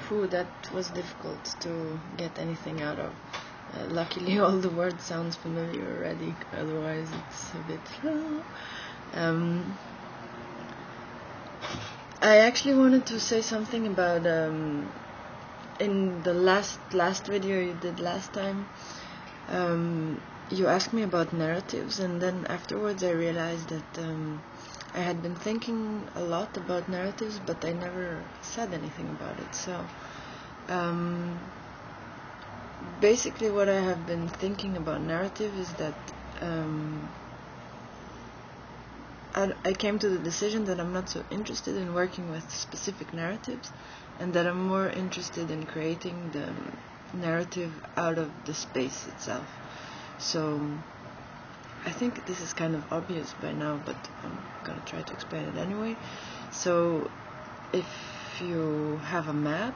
that was difficult to get anything out of. Luckily, all the words sounds familiar already. Otherwise, it's a bit. I actually wanted to say something about in the last video you did last time. You asked me about narratives, and then afterwards I realized that I had been thinking a lot about narratives, but I never said anything about it. So basically what I have been thinking about narrative is that I came to the decision that I'm not so interested in working with specific narratives, and that I'm more interested in creating the narrative out of the space itself. So I think this is kind of obvious by now, but I'm gonna try to explain it anyway. So if you have a map,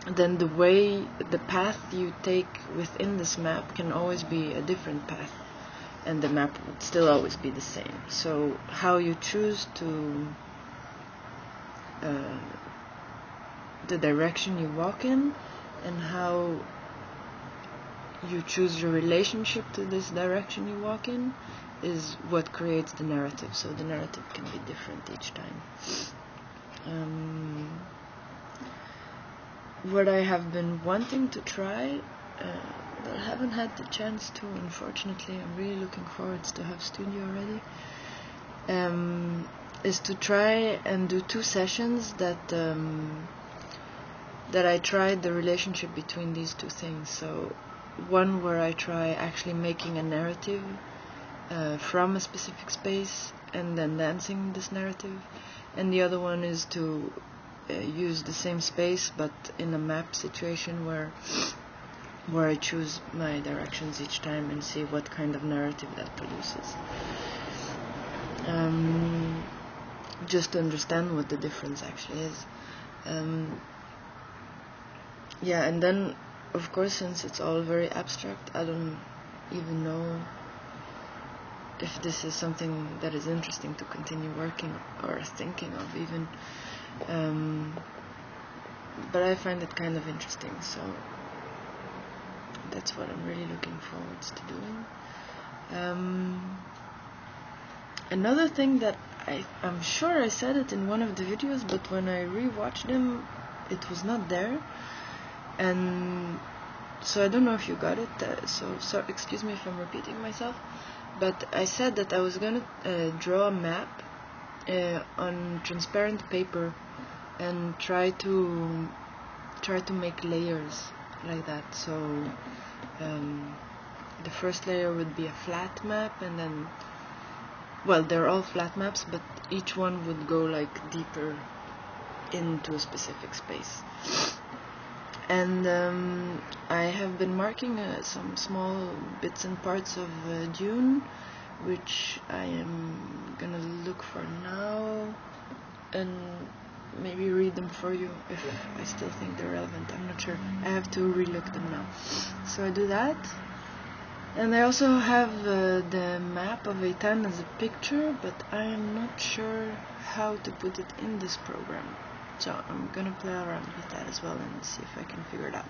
then the path you take within this map can always be a different path, and the map would still always be the same. So how you choose to the direction you walk in, and how you choose your relationship to this direction you walk in, is what creates the narrative. So the narrative can be different each time. What I have been wanting to try, but I haven't had the chance to, unfortunately. I'm really looking forward to have studio already. Is to try and do 2 sessions that I tried the relationship between these 2 things. So one where I try actually making a narrative from a specific space and then dancing this narrative, and the other one is to use the same space but in a map situation where I choose my directions each time and see what kind of narrative that produces. Just to understand what the difference actually is. Yeah, and then of course, since it's all very abstract, I don't even know if this is something that is interesting to continue working or thinking of even. But I find it kind of interesting, so that's what I'm really looking forward to doing. Another thing that I'm sure I said it in one of the videos, but when I rewatched them, it was not there. And so I don't know if you got it, so excuse me if I'm repeating myself, but I said that I was gonna draw a map on transparent paper and try to make layers like that. So the first layer would be a flat map, and then, well, they're all flat maps, but each one would go like deeper into a specific space. And I have been marking some small bits and parts of Dune, which I am gonna look for now and maybe read them for you if I still think they're relevant. I'm not sure. I have to relook them now. So I do that. And I also have the map of Eitan as a picture, but I am not sure how to put it in this program. So I'm gonna play around with that as well and see if I can figure it out.